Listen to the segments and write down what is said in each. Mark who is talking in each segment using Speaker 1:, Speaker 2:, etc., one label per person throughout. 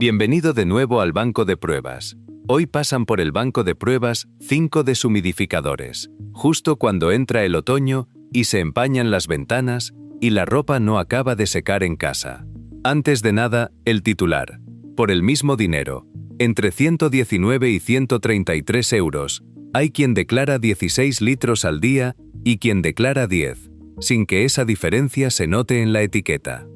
Speaker 1: Bienvenido de nuevo al banco de pruebas. Hoy pasan por el banco de pruebas 5 deshumidificadores, justo cuando entra el otoño y se empañan las ventanas y la ropa no acaba de secar en casa. Antes de nada, el titular. Por el mismo dinero, entre 119 y 133 euros, hay quien declara 16 litros al día y quien declara 10, sin que esa diferencia se note en la etiqueta.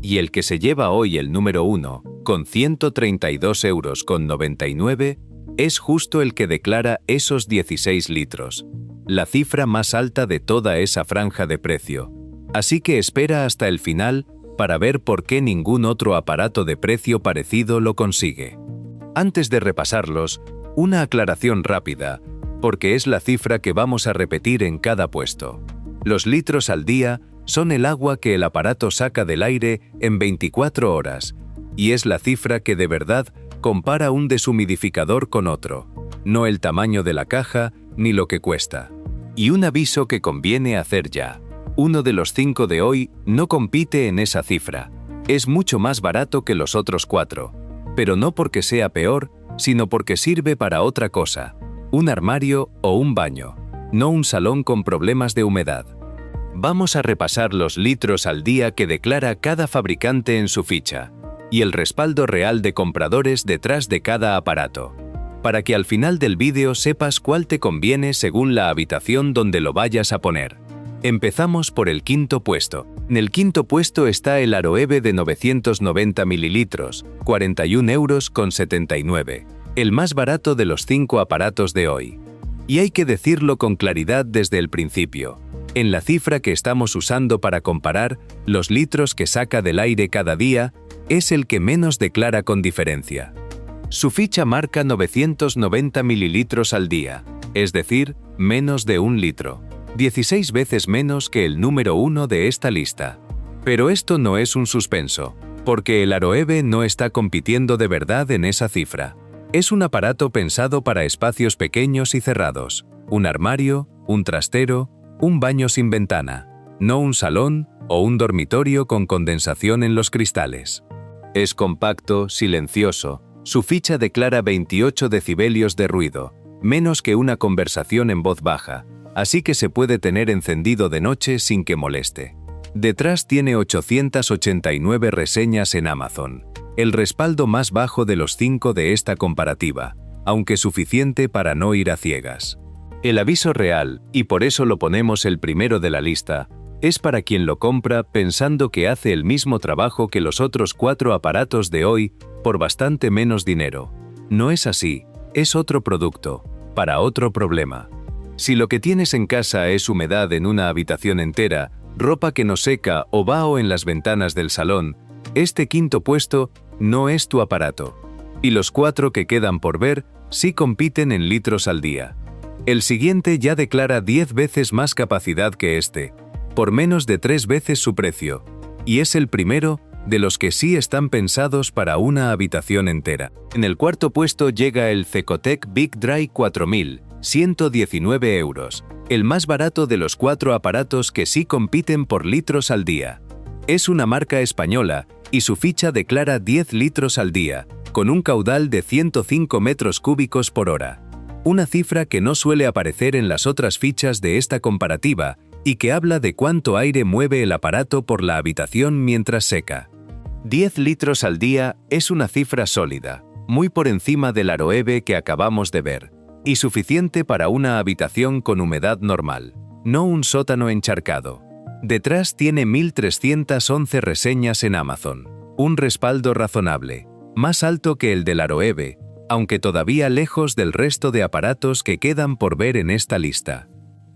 Speaker 1: Y el que se lleva hoy el número 1, con 132,99 euros, es justo el que declara esos 16 litros, la cifra más alta de toda esa franja de precio. Así que espera hasta el final para ver por qué ningún otro aparato de precio parecido lo consigue. Antes de repasarlos, una aclaración rápida, porque es la cifra que vamos a repetir en cada puesto. Los litros al día son el agua que el aparato saca del aire en 24 horas, y es la cifra que de verdad compara un deshumidificador con otro, no el tamaño de la caja ni lo que cuesta. Y un aviso que conviene hacer ya. Uno de los 5 de hoy no compite en esa cifra. Es mucho más barato que los otros 4, pero no porque sea peor, sino porque sirve para otra cosa, un armario o un baño, no un salón con problemas de humedad. Vamos a repasar los litros al día que declara cada fabricante en su ficha y el respaldo real de compradores detrás de cada aparato, para que al final del vídeo sepas cuál te conviene según la habitación donde lo vayas a poner. Empezamos por el quinto puesto. En el quinto puesto está el Aroeve de 990 mililitros, 41,79 euros, el más barato de los 5 aparatos de hoy. Y hay que decirlo con claridad desde el principio. En la cifra que estamos usando para comparar los litros que saca del aire cada día, es el que menos declara con diferencia. Su ficha marca 990 mililitros al día, es decir, menos de 1 litro, 16 veces menos que el número 1 de esta lista. Pero esto no es un suspenso, porque el Aroeve no está compitiendo de verdad en esa cifra. Es un aparato pensado para espacios pequeños y cerrados, un armario, un trastero, un baño sin ventana, no un salón o un dormitorio con condensación en los cristales. Es compacto, silencioso, su ficha declara 28 decibelios de ruido, menos que una conversación en voz baja, así que se puede tener encendido de noche sin que moleste. Detrás tiene 889 reseñas en Amazon, el respaldo más bajo de los 5 de esta comparativa, aunque suficiente para no ir a ciegas. El aviso real, y por eso lo ponemos el primero de la lista, es para quien lo compra pensando que hace el mismo trabajo que los otros 4 aparatos de hoy por bastante menos dinero. No es así, es otro producto, para otro problema. Si lo que tienes en casa es humedad en una habitación entera, ropa que no seca o vaho en las ventanas del salón, este quinto puesto no es tu aparato. Y los 4 que quedan por ver sí compiten en litros al día. El siguiente ya declara 10 veces más capacidad que este, por menos de 3 veces su precio, y es el primero de los que sí están pensados para una habitación entera. En el cuarto puesto llega el Cecotec Big Dry 4000, 119 euros, el más barato de los 4 aparatos que sí compiten por litros al día. Es una marca española y su ficha declara 10 litros al día, con un caudal de 105 metros cúbicos por hora. Una cifra que no suele aparecer en las otras fichas de esta comparativa y que habla de cuánto aire mueve el aparato por la habitación mientras seca. 10 litros al día es una cifra sólida, muy por encima del Aroeve que acabamos de ver, y suficiente para una habitación con humedad normal, no un sótano encharcado. Detrás tiene 1.311 reseñas en Amazon, un respaldo razonable, más alto que el del Aroeve, aunque todavía lejos del resto de aparatos que quedan por ver en esta lista.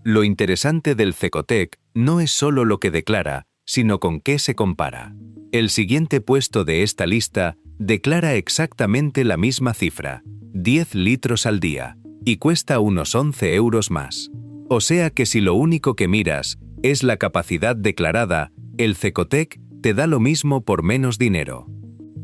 Speaker 1: Lo interesante del Cecotec no es solo lo que declara, sino con qué se compara. El siguiente puesto de esta lista declara exactamente la misma cifra, 10 litros al día, y cuesta unos 11 euros más. O sea que si lo único que miras es la capacidad declarada, el Cecotec te da lo mismo por menos dinero.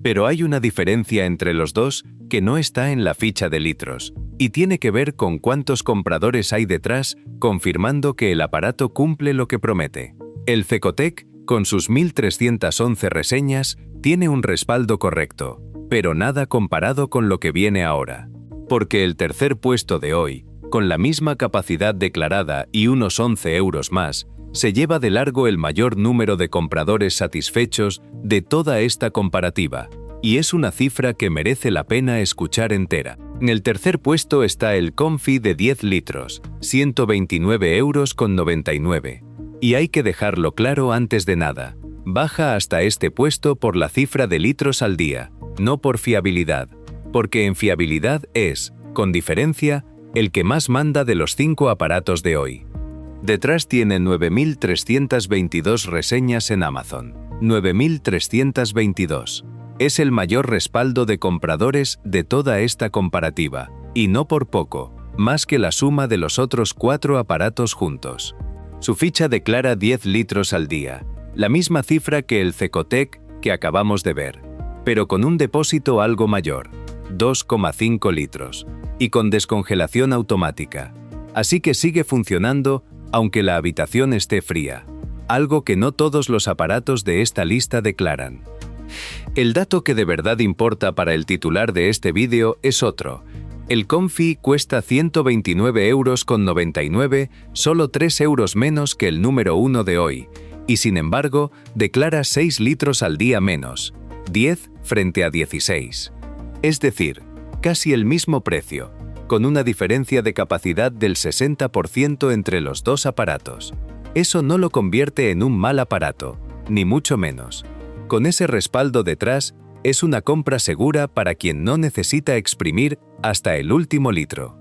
Speaker 1: Pero hay una diferencia entre los dos que no está en la ficha de litros, y tiene que ver con cuántos compradores hay detrás confirmando que el aparato cumple lo que promete. El Cecotec con sus 1.311 reseñas, tiene un respaldo correcto, pero nada comparado con lo que viene ahora. Porque el tercer puesto de hoy, con la misma capacidad declarada y unos 11 euros más, se lleva de largo el mayor número de compradores satisfechos de toda esta comparativa, y es una cifra que merece la pena escuchar entera. En el tercer puesto está el Comfy de 10 litros, 129,99 euros. Y hay que dejarlo claro antes de nada, baja hasta este puesto por la cifra de litros al día, no por fiabilidad, porque en fiabilidad es, con diferencia, el que más manda de los 5 aparatos de hoy. Detrás tiene 9.322 reseñas en Amazon. 9.322. Es el mayor respaldo de compradores de toda esta comparativa, y no por poco, más que la suma de los otros 4 aparatos juntos. Su ficha declara 10 litros al día, la misma cifra que el Cecotec que acabamos de ver, pero con un depósito algo mayor, 2,5 litros, y con descongelación automática. Así que sigue funcionando aunque la habitación esté fría, algo que no todos los aparatos de esta lista declaran. El dato que de verdad importa para el titular de este vídeo es otro. El Comfy cuesta 129,99 euros, solo 3 euros menos que el número 1 de hoy, y sin embargo declara 6 litros al día menos, 10 frente a 16. Es decir, casi el mismo precio, con una diferencia de capacidad del 60% entre los dos aparatos. Eso no lo convierte en un mal aparato, ni mucho menos. Con ese respaldo detrás, es una compra segura para quien no necesita exprimir hasta el último litro.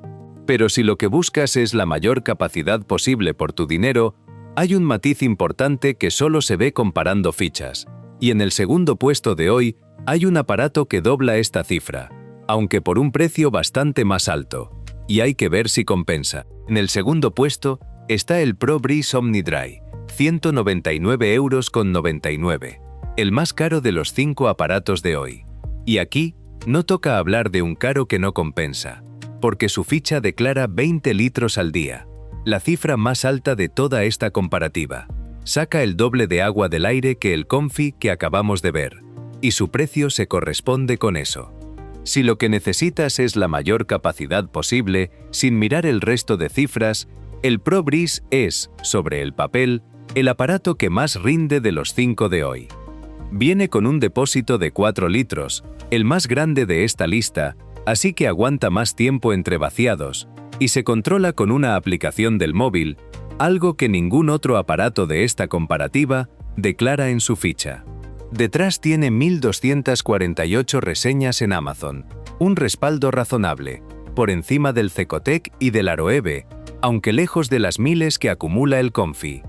Speaker 1: Pero si lo que buscas es la mayor capacidad posible por tu dinero, hay un matiz importante que solo se ve comparando fichas, y en el segundo puesto de hoy hay un aparato que dobla esta cifra, aunque por un precio bastante más alto, y hay que ver si compensa. En el segundo puesto está el ProBreeze OmniDry, 199,99 euros, el más caro de los 5 aparatos de hoy. Y aquí no toca hablar de un caro que no compensa, porque su ficha declara 20 litros al día, la cifra más alta de toda esta comparativa. Saca el doble de agua del aire que el Comfy que acabamos de ver, y su precio se corresponde con eso. Si lo que necesitas es la mayor capacidad posible, sin mirar el resto de cifras, el ProBreeze es, sobre el papel, el aparato que más rinde de los 5 de hoy. Viene con un depósito de 4 litros, el más grande de esta lista, así que aguanta más tiempo entre vaciados, y se controla con una aplicación del móvil, algo que ningún otro aparato de esta comparativa declara en su ficha. Detrás tiene 1.248 reseñas en Amazon, un respaldo razonable, por encima del Cecotec y del Aroeve, aunque lejos de las miles que acumula el Comfy.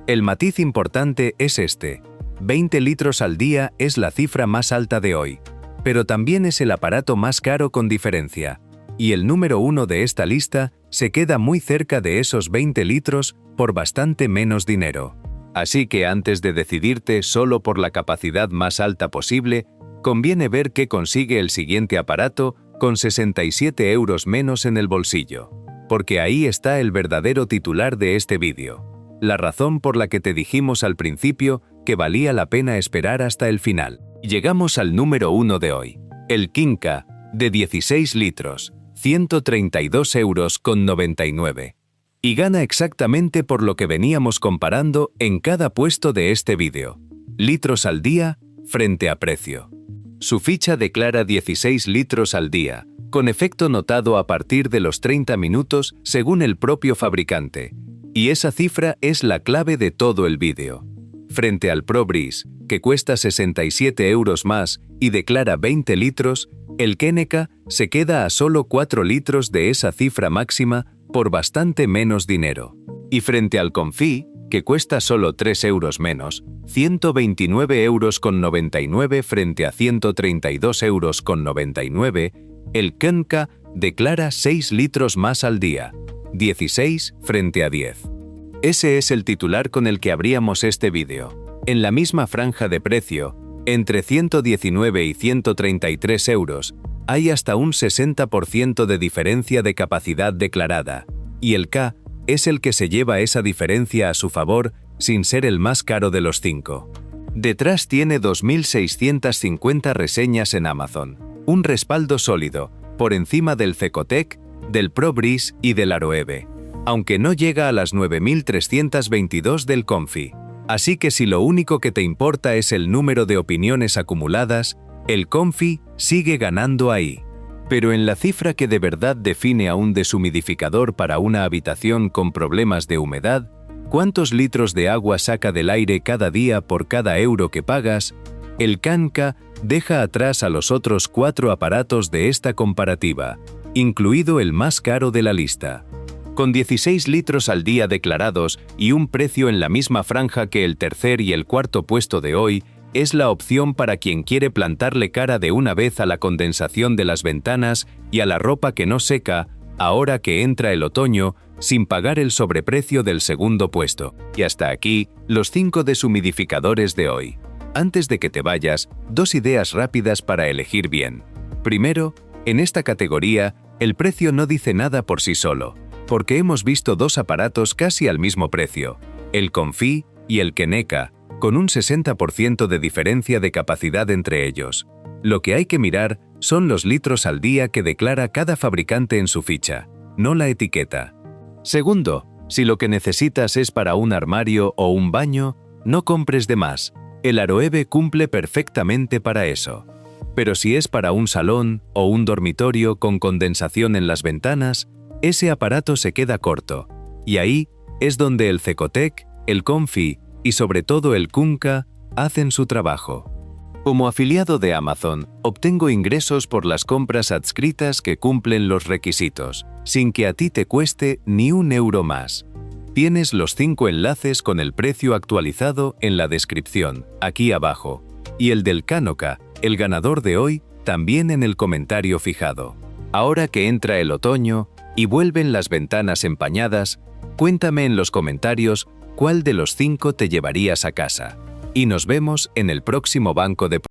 Speaker 1: El matiz importante es este: 20 litros al día es la cifra más alta de hoy, pero también es el aparato más caro con diferencia, y el número 1 de esta lista se queda muy cerca de esos 20 litros por bastante menos dinero. Así que antes de decidirte solo por la capacidad más alta posible, conviene ver qué consigue el siguiente aparato con 67 euros menos en el bolsillo, porque ahí está el verdadero titular de este vídeo, la razón por la que te dijimos al principio que valía la pena esperar hasta el final. Llegamos al número 1 de hoy, el Kinka, de 16 litros, 132,99 euros. Y gana exactamente por lo que veníamos comparando en cada puesto de este vídeo, litros al día frente a precio. Su ficha declara 16 litros al día, con efecto notado a partir de los 30 minutos según el propio fabricante, y esa cifra es la clave de todo el vídeo. Frente al ProBreeze, que cuesta 67 euros más y declara 20 litros, el Keneka se queda a solo 4 litros de esa cifra máxima por bastante menos dinero. Y frente al Comfy, que cuesta solo 3 euros menos, 129,99 euros frente a 132,99 euros, el Kenka declara 6 litros más al día, 16 frente a 10. Ese es el titular con el que abríamos este vídeo. En la misma franja de precio, entre 119 y 133 euros, hay hasta un 60% de diferencia de capacidad declarada, y el K es el que se lleva esa diferencia a su favor sin ser el más caro de los 5. Detrás tiene 2.650 reseñas en Amazon, un respaldo sólido, por encima del Cecotec, del ProBreeze y del Aroeve, aunque no llega a las 9.322 del Comfy. Así que si lo único que te importa es el número de opiniones acumuladas, el Comfy sigue ganando ahí. Pero en la cifra que de verdad define a un deshumidificador para una habitación con problemas de humedad, ¿cuántos litros de agua saca del aire cada día por cada euro que pagas? El Kanka deja atrás a los otros 4 aparatos de esta comparativa, incluido el más caro de la lista. Con 16 litros al día declarados y un precio en la misma franja que el tercer y el cuarto puesto de hoy, es la opción para quien quiere plantarle cara de una vez a la condensación de las ventanas y a la ropa que no seca, ahora que entra el otoño, sin pagar el sobreprecio del segundo puesto. Y hasta aquí, los 5 deshumidificadores de hoy. Antes de que te vayas, 2 ideas rápidas para elegir bien. Primero, en esta categoría, el precio no dice nada por sí solo, porque hemos visto 2 aparatos casi al mismo precio, el Comfy y el Keneka, con un 60% de diferencia de capacidad entre ellos. Lo que hay que mirar son los litros al día que declara cada fabricante en su ficha, no la etiqueta. Segundo, si lo que necesitas es para un armario o un baño, no compres de más. El Aroeve cumple perfectamente para eso. Pero si es para un salón o un dormitorio con condensación en las ventanas, ese aparato se queda corto. Y ahí es donde el Cecotec, el Comfy y sobre todo el Kunka hacen su trabajo. Como afiliado de Amazon, obtengo ingresos por las compras adscritas que cumplen los requisitos, sin que a ti te cueste ni un euro más. Tienes los 5 enlaces con el precio actualizado en la descripción, aquí abajo, y el del Kanoka, el ganador de hoy, también en el comentario fijado. Ahora que entra el otoño y vuelven las ventanas empañadas, cuéntame en los comentarios cuál de los 5 te llevarías a casa. Y nos vemos en el próximo banco de